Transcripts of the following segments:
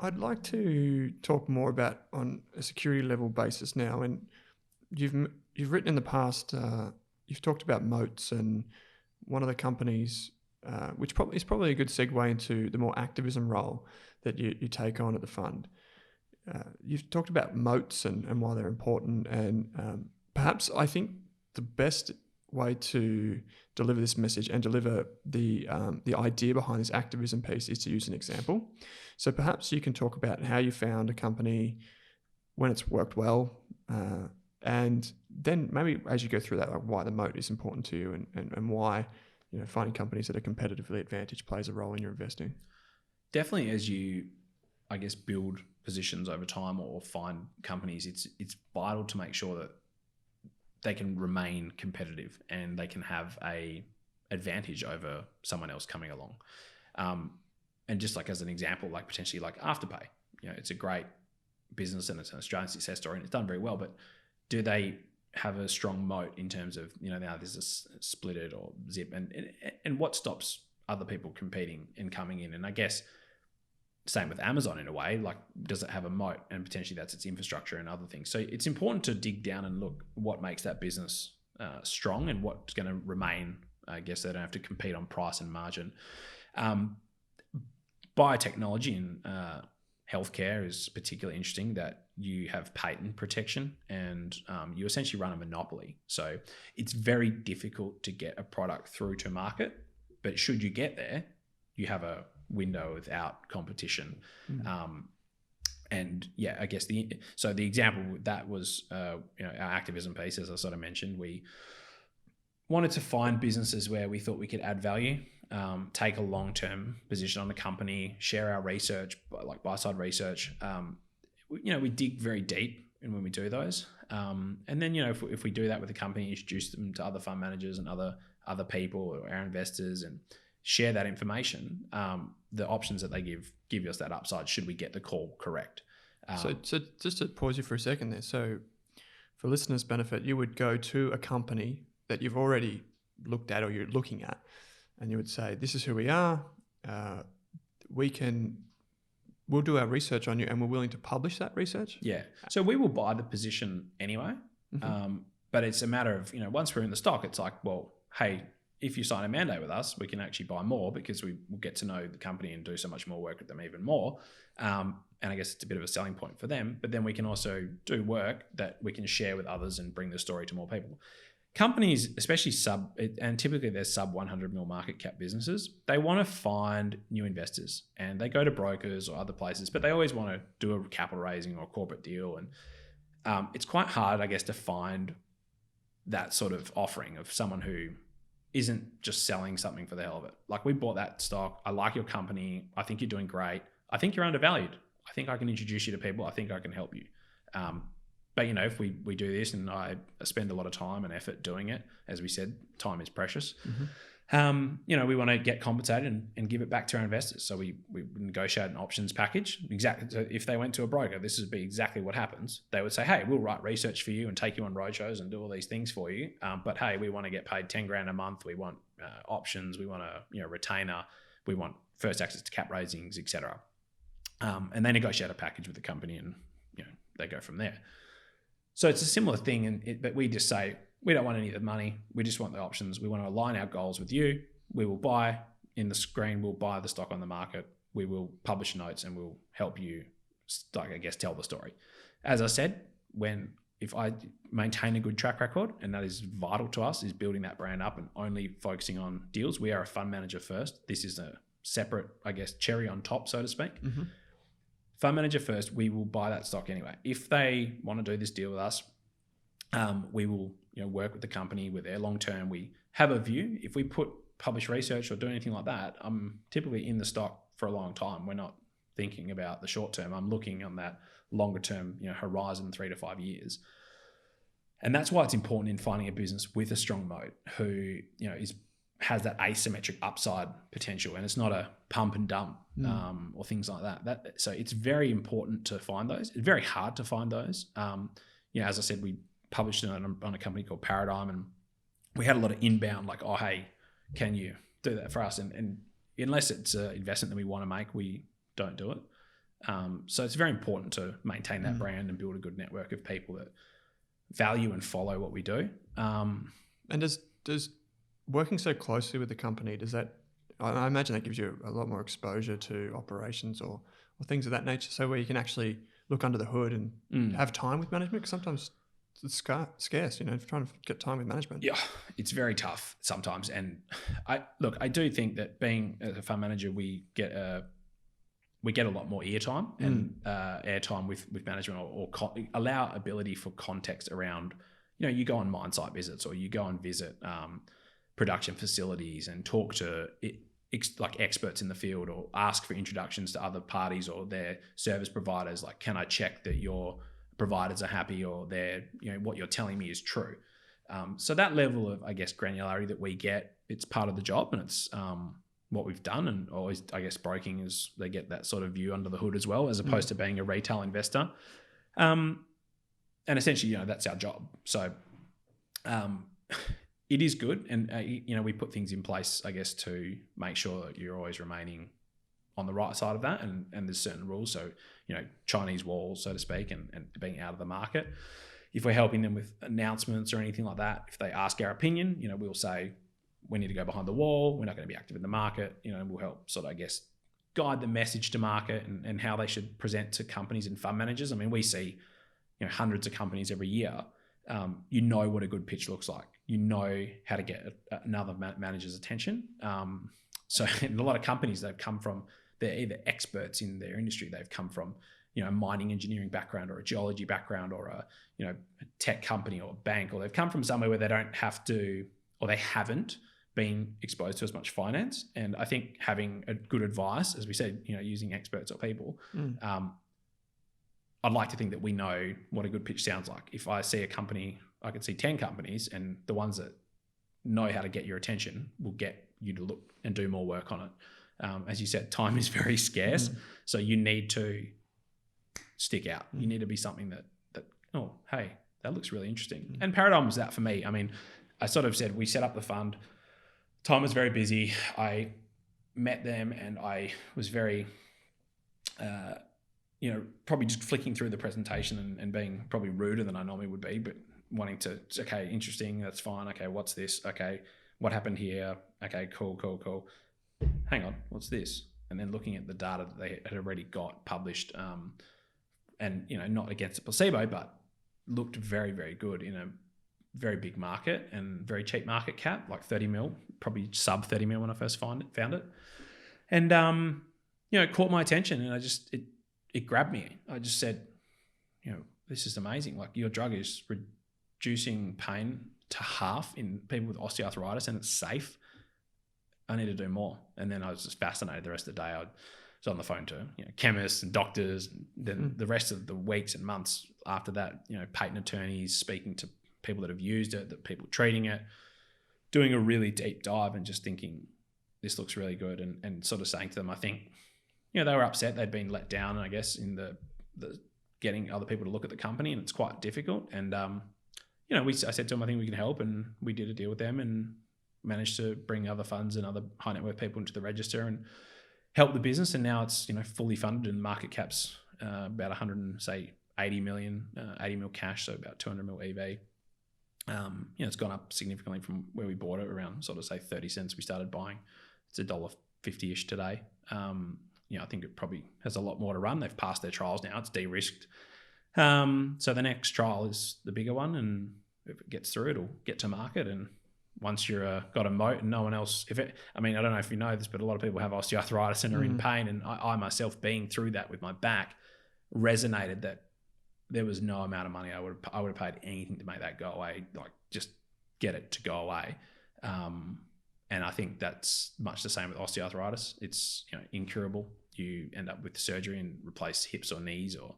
I'd like to talk more about on a security level basis now. And you've written in the past, you've talked about Moats, and one of the companies, which is probably a good segue into the more activism role that you take on at the fund. You've talked about moats and why they're important, and perhaps I think the best way to deliver this message and deliver the idea behind this activism piece is to use an example. So perhaps you can talk about how you found a company when it's worked well, and then maybe as you go through that, like why the moat is important to you, and why finding companies that are competitively advantaged plays a role in your investing. Definitely, as you, I guess, build positions over time or find companies, it's vital to make sure that they can remain competitive and they can have a advantage over someone else coming along. And just like as an example, like potentially like Afterpay, it's a great business and it's an Australian success story and it's done very well, but do they have a strong moat in terms of, now there's a Split It or Zip, and what stops other people competing and coming in? And I guess same with Amazon in a way, like does it have a moat, and potentially that's its infrastructure and other things. So it's important to dig down and look what makes that business strong and what's going to remain. I guess they don't have to compete on price and margin. Biotechnology and healthcare is particularly interesting, that you have patent protection and you essentially run a monopoly. So it's very difficult to get a product through to market, but should you get there, you have a window without competition. And yeah, I guess the example that was our activism piece, as I sort of mentioned, we wanted to find businesses where we thought we could add value, take a long-term position on the company, share our research, like buy-side research. We dig very deep when we do those. And then, if we do that with a company, introduce them to other fund managers and other people or our investors and share that information, the options that they give us that upside should we get the call correct. So just to pause you for a second there. So for listeners' benefit, you would go to a company that you've already looked at or you're looking at, and you would say, this is who we are. We'll do our research on you, and we're willing to publish that research. Yeah. So we will buy the position anyway. But it's a matter of, once we're in the stock, it's like, well, hey, if you sign a mandate with us, we can actually buy more because we will get to know the company and do so much more work with them even more. And I guess it's a bit of a selling point for them, but then we can also do work that we can share with others and bring the story to more people. Companies, especially and typically they're sub 100 mil market cap businesses, they want to find new investors and they go to brokers or other places, but they always want to do a capital raising or a corporate deal. And it's quite hard, I guess, to find that sort of offering of someone who isn't just selling something for the hell of it. Like, we bought that stock. I like your company. I think you're doing great. I think you're undervalued. I think I can introduce you to people. I think I can help you. But, if we do this and I spend a lot of time and effort doing it, as we said, time is precious. We want to get compensated and give it back to our investors. So we negotiate an options package. Exactly. So if they went to a broker, this would be exactly what happens. They would say, hey, we'll write research for you and take you on roadshows and do all these things for you. But hey, we want to get paid 10 grand a month. We want options. We want a retainer. We want first access to cap raisings, etc. And they negotiate a package with the company, and they go from there. So it's a similar thing, but we just say, we don't want any of the money. We just want the options. We want to align our goals with you. We will buy in the screen. We'll buy the stock on the market. We will publish notes and we'll help you, tell the story. As I said, if I maintain a good track record, and that is vital to us, is building that brand up and only focusing on deals. We are a fund manager first. This is a separate, cherry on top, so to speak. Fund manager first, we will buy that stock anyway. If they want to do this deal with us, we will work with the company with their long term. We have a view. If we publish research or do anything like that, I'm typically in the stock for a long time. We're not thinking about the short term. I'm looking on that longer term horizon, 3 to 5 years. And that's why it's important in finding a business with a strong moat who has that asymmetric upside potential, and it's not a pump and dump or things like that. So it's very important to find those. It's very hard to find those. As I said, we published it on a company called Paradigm, and we had a lot of inbound, like, oh, hey, can you do that for us? And unless it's an investment that we want to make, we don't do it. So it's very important to maintain that brand and build a good network of people that value and follow what we do. And does working so closely with the company, does that, I imagine that gives you a lot more exposure to operations or things of that nature, so where you can actually look under the hood and have time with management? Because sometimes it's scarce, trying to get time with management. Yeah, it's very tough sometimes. And I do think that being a fund manager, we get a lot more airtime and airtime with management, or allow ability for context around, you go on mine site visits, or you go and visit production facilities and talk to like experts in the field, or ask for introductions to other parties or their service providers. Like, can I check that your providers are happy, or they're, what you're telling me is true? So that level of, I guess, granularity that we get, it's part of the job, and it's what we've done. And always, I guess, broking is, they get that sort of view under the hood as well, as opposed to being a retail investor. And essentially, that's our job. So it is good. And, we put things in place, I guess, to make sure that you're always remaining on the right side of that. And there's certain rules. So, Chinese walls, so to speak, and being out of the market. If we're helping them with announcements or anything like that, if they ask our opinion, we'll say, we need to go behind the wall. We're not going to be active in the market. We'll help sort of, I guess, guide the message to market and how they should present to companies and fund managers. I mean, we see, hundreds of companies every year. What a good pitch looks like. How to get another manager's attention. So in a lot of companies, they're either experts in their industry. They've come from, a mining engineering background, or a geology background, or a tech company, or a bank, or they've come from somewhere where they don't have to, or they haven't been exposed to as much finance. And I think having a good advice, as we said, using experts or people, I'd like to think that we know what a good pitch sounds like. If I see a company, I could see 10 companies, and the ones that know how to get your attention will get you to look and do more work on it. As you said, time is very scarce. So you need to stick out. You need to be something that, oh, hey, that looks really interesting. And Paradigm was that for me. I mean, I sort of said, we set up the fund. Time was very busy. I met them, and I was very, probably just flicking through the presentation and being probably ruder than I normally would be, but wanting to, okay, interesting, that's fine. Okay, what's this? Okay, what happened here? Okay, cool. Hang on, what's this? And then looking at the data that they had already got published, and, not against a placebo, but looked very, very good in a very big market and very cheap market cap, like 30 mil, probably sub 30 mil when I first found it. And, it caught my attention, and it grabbed me. I just said, this is amazing. Like, your drug is reducing pain to half in people with osteoarthritis, and it's safe. I need to do more. And then I was just fascinated the rest of the day. I was on the phone to chemists and doctors. And then the rest of the weeks and months after that, patent attorneys, speaking to people that have used it, that people treating it, doing a really deep dive, and just thinking, this looks really good. And sort of saying to them, I think, they were upset. They'd been let down, I guess, in the getting other people to look at the company, and it's quite difficult. And, I said to them, I think we can help. And we did a deal with them and managed to bring other funds and other high net worth people into the register and help the business. And now it's, fully funded, and market cap's about 180 million, 80 mil cash, so about 200 mil EV. It's gone up significantly from where we bought it, around sort of say 30 cents we started buying. It's $1.50-ish today. I think it probably has a lot more to run. They've passed their trials now. It's de-risked. So the next trial is the bigger one, and if it gets through, it'll get to market. And once you're got a moat and no one else, I don't know if you know this, but a lot of people have osteoarthritis and are in pain. And I myself, being through that with my back, resonated that there was no amount of money I would have paid anything to make that go away, like just get it to go away. And I think that's much the same with osteoarthritis. It's incurable. You end up with surgery and replace hips or knees, or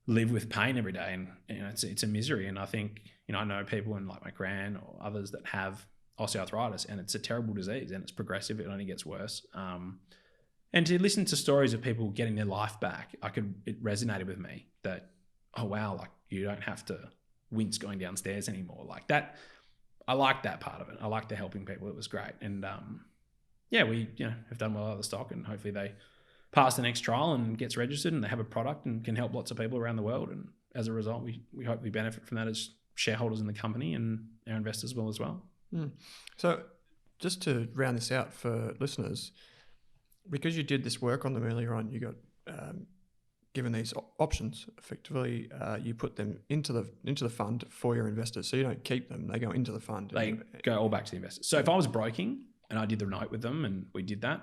live with pain every day, and it's a misery. And I think I know people, and like my gran or others, that have osteoarthritis, and it's a terrible disease, and it's progressive. It only gets worse. And to listen to stories of people getting their life back, it resonated with me that, oh wow, like you don't have to wince going downstairs anymore, like that. I like that part of it. I like the helping people. It was great. And we have done well out of the stock, and hopefully they pass the next trial and gets registered and they have a product and can help lots of people around the world. And as a result, we hope we benefit from that as shareholders in the company and our investors will as well. So just to round this out for listeners, because you did this work on them earlier on, you got given these options. Effectively, you put them into the fund for your investors. So you don't keep them; they go into the fund. They go all back to the investors. So if I was broking and I did the note with them and we did that,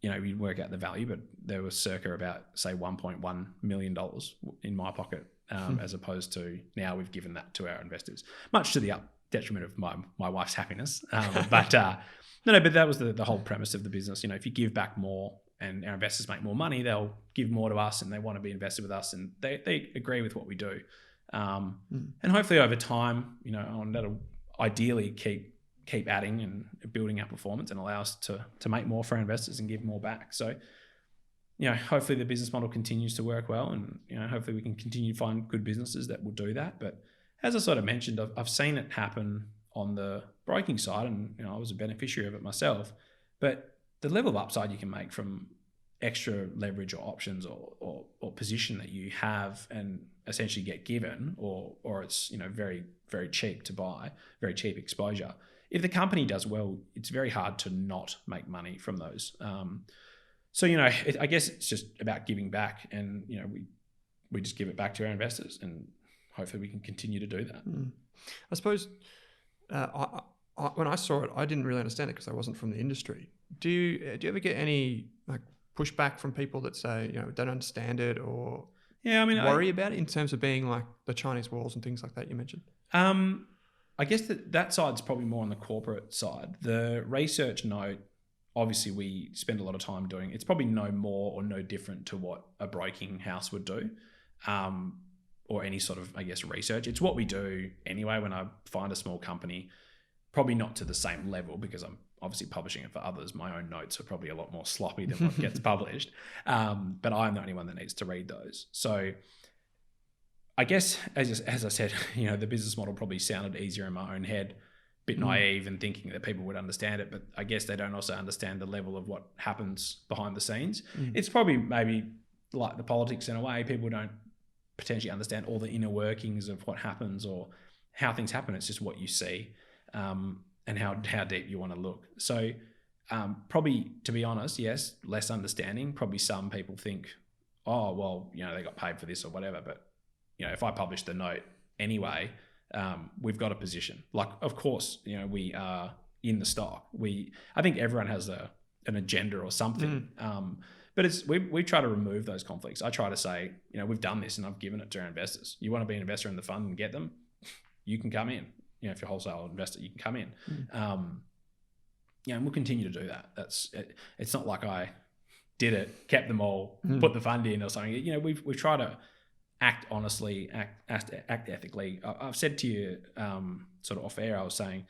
we'd work out the value, but there was circa about, say, $1.1 million in my pocket, as opposed to now we've given that to our investors, much to the detriment of my wife's happiness. But that was the whole premise of the business. If you give back more and our investors make more money, they'll give more to us and they want to be invested with us and they agree with what we do. And hopefully over time, that'll ideally keep adding and building our performance and allow us to make more for our investors and give more back. So, hopefully the business model continues to work well and, hopefully we can continue to find good businesses that will do that. But as I sort of mentioned, I've seen it happen on the broking side and, I was a beneficiary of it myself. But the level of upside you can make from extra leverage or options or position that you have and essentially get given or it's, very, very cheap to buy, very cheap exposure. If the company does well, it's very hard to not make money from those. So, I guess it's just about giving back and, we just give it back to our investors and hopefully we can continue to do that. I suppose when I saw it, I didn't really understand it because I wasn't from the industry. Do you ever get any pushback from people that say, don't understand it or worry about it in terms of being like the Chinese walls and things like that you mentioned? I guess that side's probably more on the corporate side. The research note, obviously we spend a lot of time doing. It's probably no more or no different to what a broking house would do, or any sort of, I guess, research. It's what we do anyway when I find a small company, probably not to the same level because I'm obviously publishing it for others. My own notes are probably a lot more sloppy than what gets published, but I'm the only one that needs to read those. So I guess, as I said, the business model probably sounded easier in my own head, a bit naive and thinking that people would understand it, but I guess they don't also understand the level of what happens behind the scenes. It's probably maybe like the politics in a way. People don't potentially understand all the inner workings of what happens or how things happen. It's just what you see and how deep you want to look. So probably, to be honest, yes, less understanding. Probably some people think, oh, well, they got paid for this or whatever, but if I publish the note anyway, we've got a position. Like, of course, we are in the stock. I think everyone has an agenda or something. But we try to remove those conflicts. I try to say, we've done this and I've given it to our investors. You want to be an investor in the fund and get them, you can come in. If you're a wholesale investor, you can come in. And we'll continue to do that. It's not like I did it, kept them all, put the fund in or something. We try to act honestly, act ethically. I've said to you sort of off air, I was saying,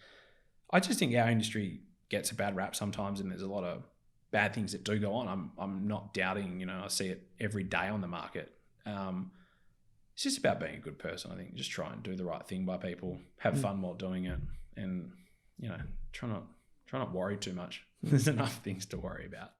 I just think our industry gets a bad rap sometimes and there's a lot of bad things that do go on. I'm not doubting, I see it every day on the market. It's just about being a good person. I think just try and do the right thing by people, have fun while doing it and, try not worry too much. There's enough things to worry about.